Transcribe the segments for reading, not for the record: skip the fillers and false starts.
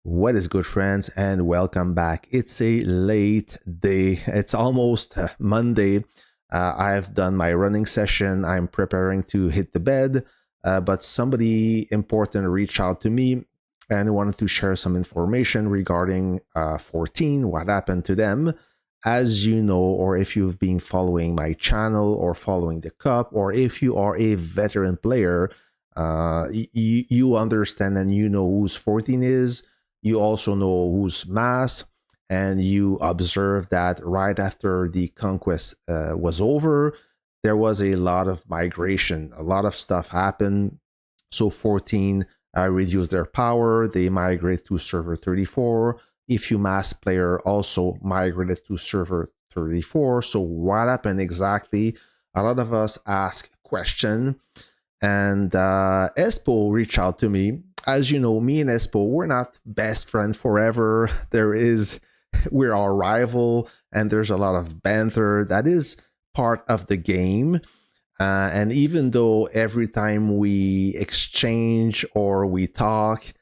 What is good, friends, and welcome back. It's a late day. It's almost Monday. I've done my running session. I'm preparing to hit the bed, but somebody important reached out to me and wanted to share some information regarding 14, what happened to them. As you know, or if you've been following my channel or following the cup, or if you are a veteran player, you understand and you know who's 14 is. You also know who's mass, and you observe that right after the conquest was over, there was a lot of migration. A lot of stuff happened. So 14 reduced their power. They migrate to server 34. If you mass player also migrated to server 34. So what happened exactly? A lot of us ask question, and Espo reached out to me. As you know, me and Espo, we're not best friends forever. We're our rival, and there's a lot of banter that is part of the game. And even though every time we exchange or we talk,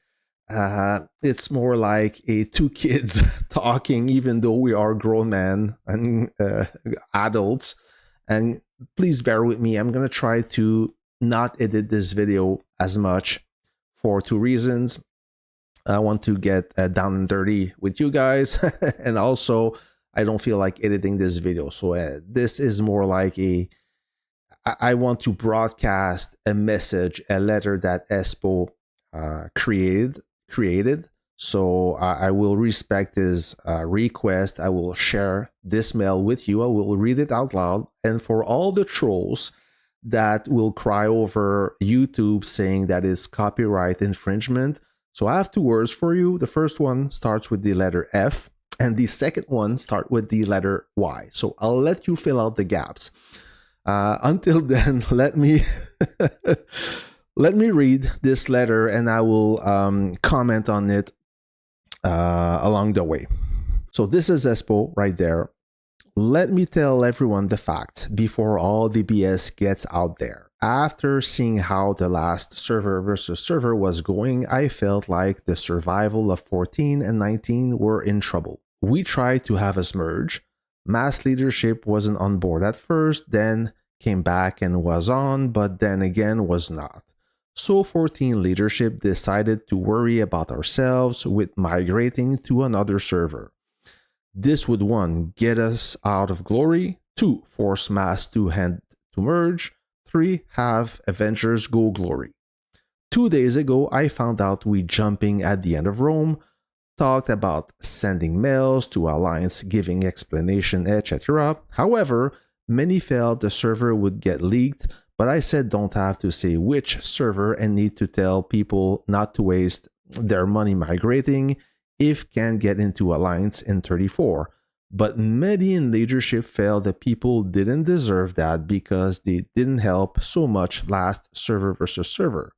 it's more like two kids talking, even though we are grown men and adults. And please bear with me. I'm going to try to not edit this video as much for two reasons. I want to get down and dirty with you guys, and also I don't feel like editing this video. So this is more like I want to broadcast a message, a letter that Espo created. So I will respect his request. I will share this mail with you. I will read it out loud. And for all the trolls that will cry over YouTube saying that is copyright infringement, so I have two words for you. The first one starts with the letter F, and the second one starts with the letter Y. So I'll let you fill out the gaps. Until then, let me read this letter, and I will comment on it along the way. So this is Espo right there. Let me tell everyone the facts before all the BS gets out there. After seeing how the last server versus server was going, I felt like the survival of 14 and 19 were in trouble. We tried to have us merge. Mass leadership wasn't on board at first, then came back and was on, but then again was not. So 14 leadership decided to worry about ourselves with migrating to another server. This would 1. Get us out of glory, 2. Force mass to hand to merge, 3. Have Avengers go glory. 2 days ago, I found out we jumping at the end of Rome, talked about sending mails to Alliance, giving explanation, etc. However, many felt the server would get leaked, but I said don't have to say which server and need to tell people not to waste their money migrating if can get into Alliance in 34. But many in leadership felt that people didn't deserve that because they didn't help so much last server versus server.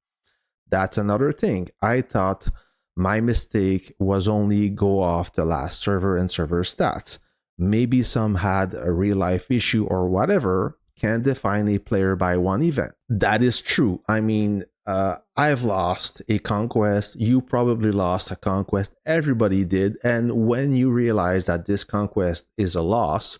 That's another thing. I thought my mistake was only go off the last server and server stats. Maybe some had a real life issue or whatever. Can't define a player by one event. That is true. I mean, I've lost a conquest. You probably lost a conquest. Everybody did. And when you realize that this conquest is a loss,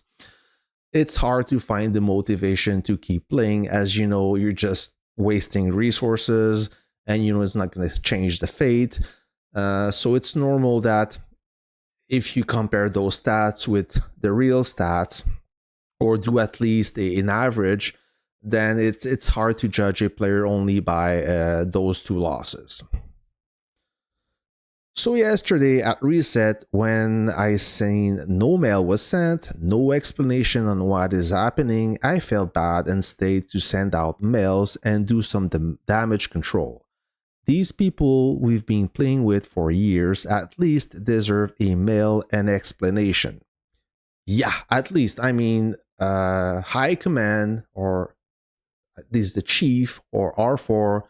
it's hard to find the motivation to keep playing. As you know, you're just wasting resources, and you know it's not going to change the fate. So it's normal that if you compare those stats with the real stats, or do at least an average, then it's hard to judge a player only by those two losses. So yesterday at reset, when I seen no mail was sent, no explanation on what is happening, I felt bad and stayed to send out mails and do some damage control. These people we've been playing with for years at least deserve a mail and explanation. Yeah, at least. I mean, high command, or at least the chief or R4,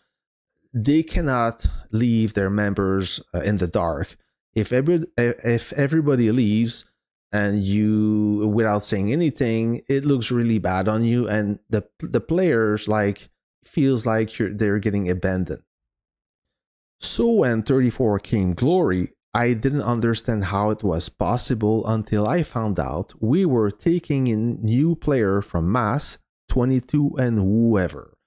they cannot leave their members in the dark. If everybody leaves and you, without saying anything, it looks really bad on you, and the players like feels like they're getting abandoned. So when 34 came glory, I didn't understand how it was possible until I found out we were taking in new player from Mass, 22 and whoever.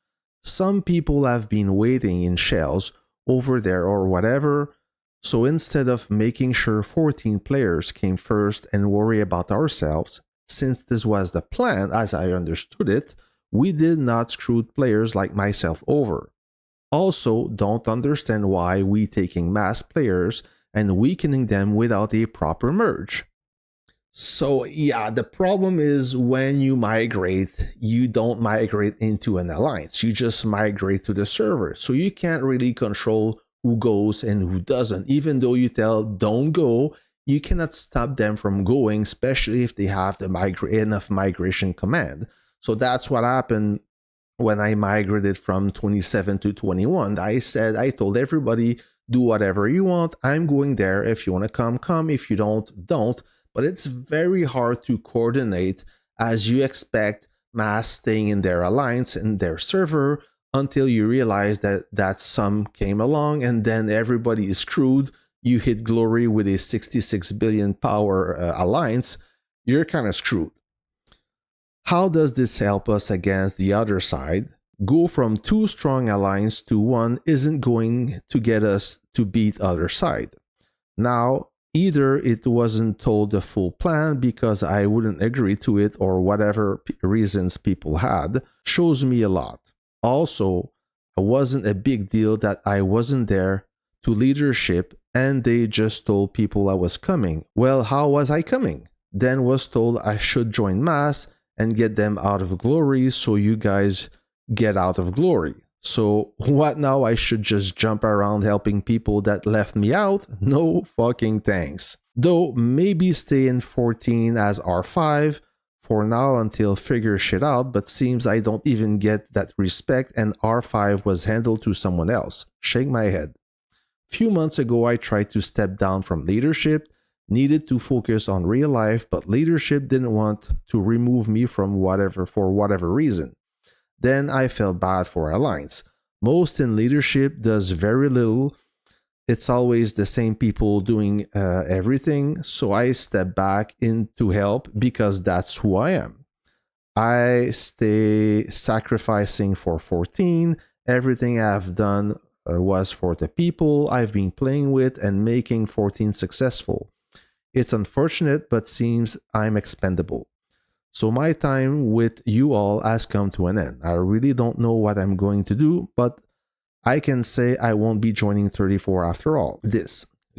Some people have been waiting in shells over there or whatever, so instead of making sure 14 players came first and worry about ourselves, since this was the plan as I understood it, we did not screw players like myself over. Also, don't understand why we taking mass players and weakening them without a proper merge. So yeah, the problem is when you migrate, you don't migrate into an alliance. You just migrate to the server. So you can't really control who goes and who doesn't. Even though you tell don't go, you cannot stop them from going, especially if they have the enough migration command. So that's what happened when I migrated from 27 to 21. I told everybody, do whatever you want. I'm going there. If you want to come, come. If you don't. But it's very hard to coordinate as you expect mass staying in their alliance and their server until you realize that some came along and then everybody is screwed. You hit glory with a 66 billion power alliance. You're kind of screwed. How does this help us against the other side? Go from 2 strong alliance to 1 isn't going to get us to beat other side. Now, either it wasn't told the full plan because I wouldn't agree to it or whatever reasons people had, shows me a lot. Also, it wasn't a big deal that I wasn't there to leadership and they just told people I was coming. Well, how was I coming? Then was told I should join mass and get them out of glory so you guys get out of glory. So what now? I should just jump around helping people that left me out? No fucking thanks. Though maybe stay in 14 as R5 for now until figure shit out, but seems I don't even get that respect and R5 was handled to someone else. Shake my head. Few months ago I tried to step down from leadership, needed to focus on real life, but leadership didn't want to remove me from for whatever reason. Then I felt bad for alliance. Most in leadership does very little. It's always the same people doing everything, so I step back in to help because that's who I am. I stay sacrificing for 14. Everything I've done was for the people I've been playing with and making 14 successful. It's unfortunate, but seems I'm expendable. So my time with you all has come to an end. I really don't know what I'm going to do, but I can say I won't be joining 34 after all.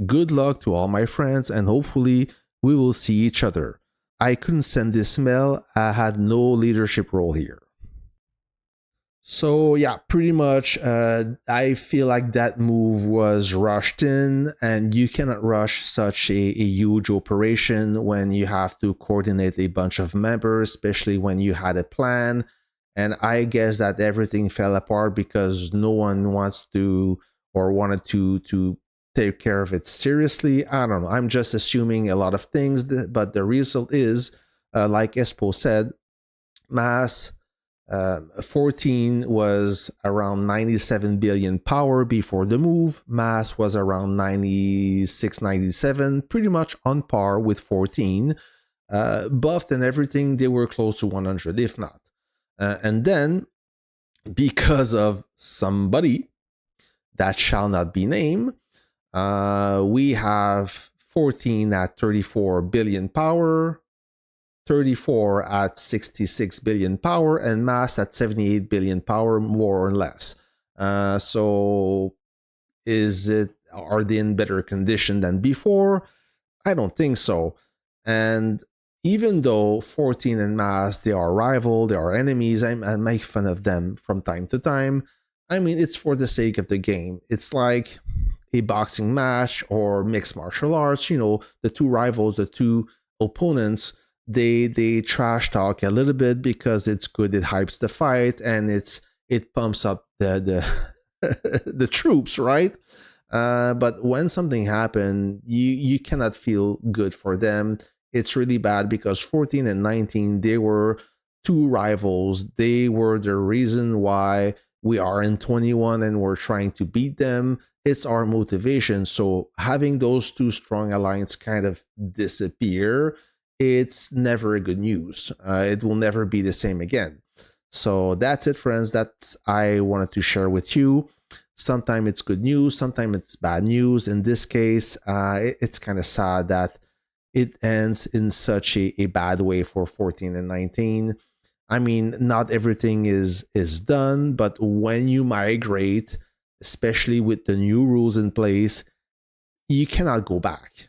Good luck to all my friends and hopefully we will see each other. I couldn't send this mail. I had no leadership role here. So yeah, pretty much I feel like that move was rushed in and you cannot rush such a huge operation when you have to coordinate a bunch of members, especially when you had a plan. And I guess that everything fell apart because no one wants to or wanted to take care of it seriously. I don't know. I'm just assuming a lot of things, but the result is, like Espo said, mass 14 was around 97 billion power before the move. Mass was around 96, 97, pretty much on par with 14. Buffed and everything, they were close to 100, if not. And then, because of somebody that shall not be named, we have 14 at 34 billion power, 34 at 66 billion power, and mass at 78 billion power, more or less. So are they in better condition than before? I don't think so. And even though 14 and mass, they are rival, they are enemies, I make fun of them from time to time. I mean, it's for the sake of the game. It's like a boxing match or mixed martial arts. You know, the two rivals, the two opponents, they trash talk a little bit because it's good, it hypes the fight and it pumps up the the troops, right? But when something happened, you cannot feel good for them. It's really bad because 14 and 19, they were two rivals. They were the reason why we are in 21 and we're trying to beat them. it's our motivation. So having those two strong alliances kind of disappear, it's never good news. It will never be the same again. So that's it, friends. That's I wanted to share with you. Sometimes it's good news, sometimes it's bad news. In this case, it's kind of sad that it ends in such a bad way for 14 and 19. I mean, not everything is done, but when you migrate, especially with the new rules in place, you cannot go back.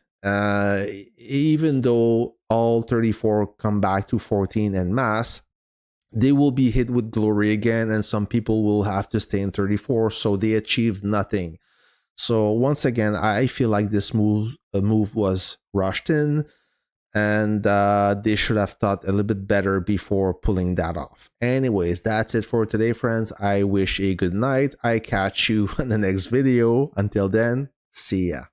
Even though all 34 come back to 14 en masse, they will be hit with glory again, and some people will have to stay in 34, so they achieved nothing. So once again, I feel like this move was rushed in, and they should have thought a little bit better before pulling that off. Anyways, that's it for today, friends. I wish a good night. I catch you in the next video. Until then, see ya.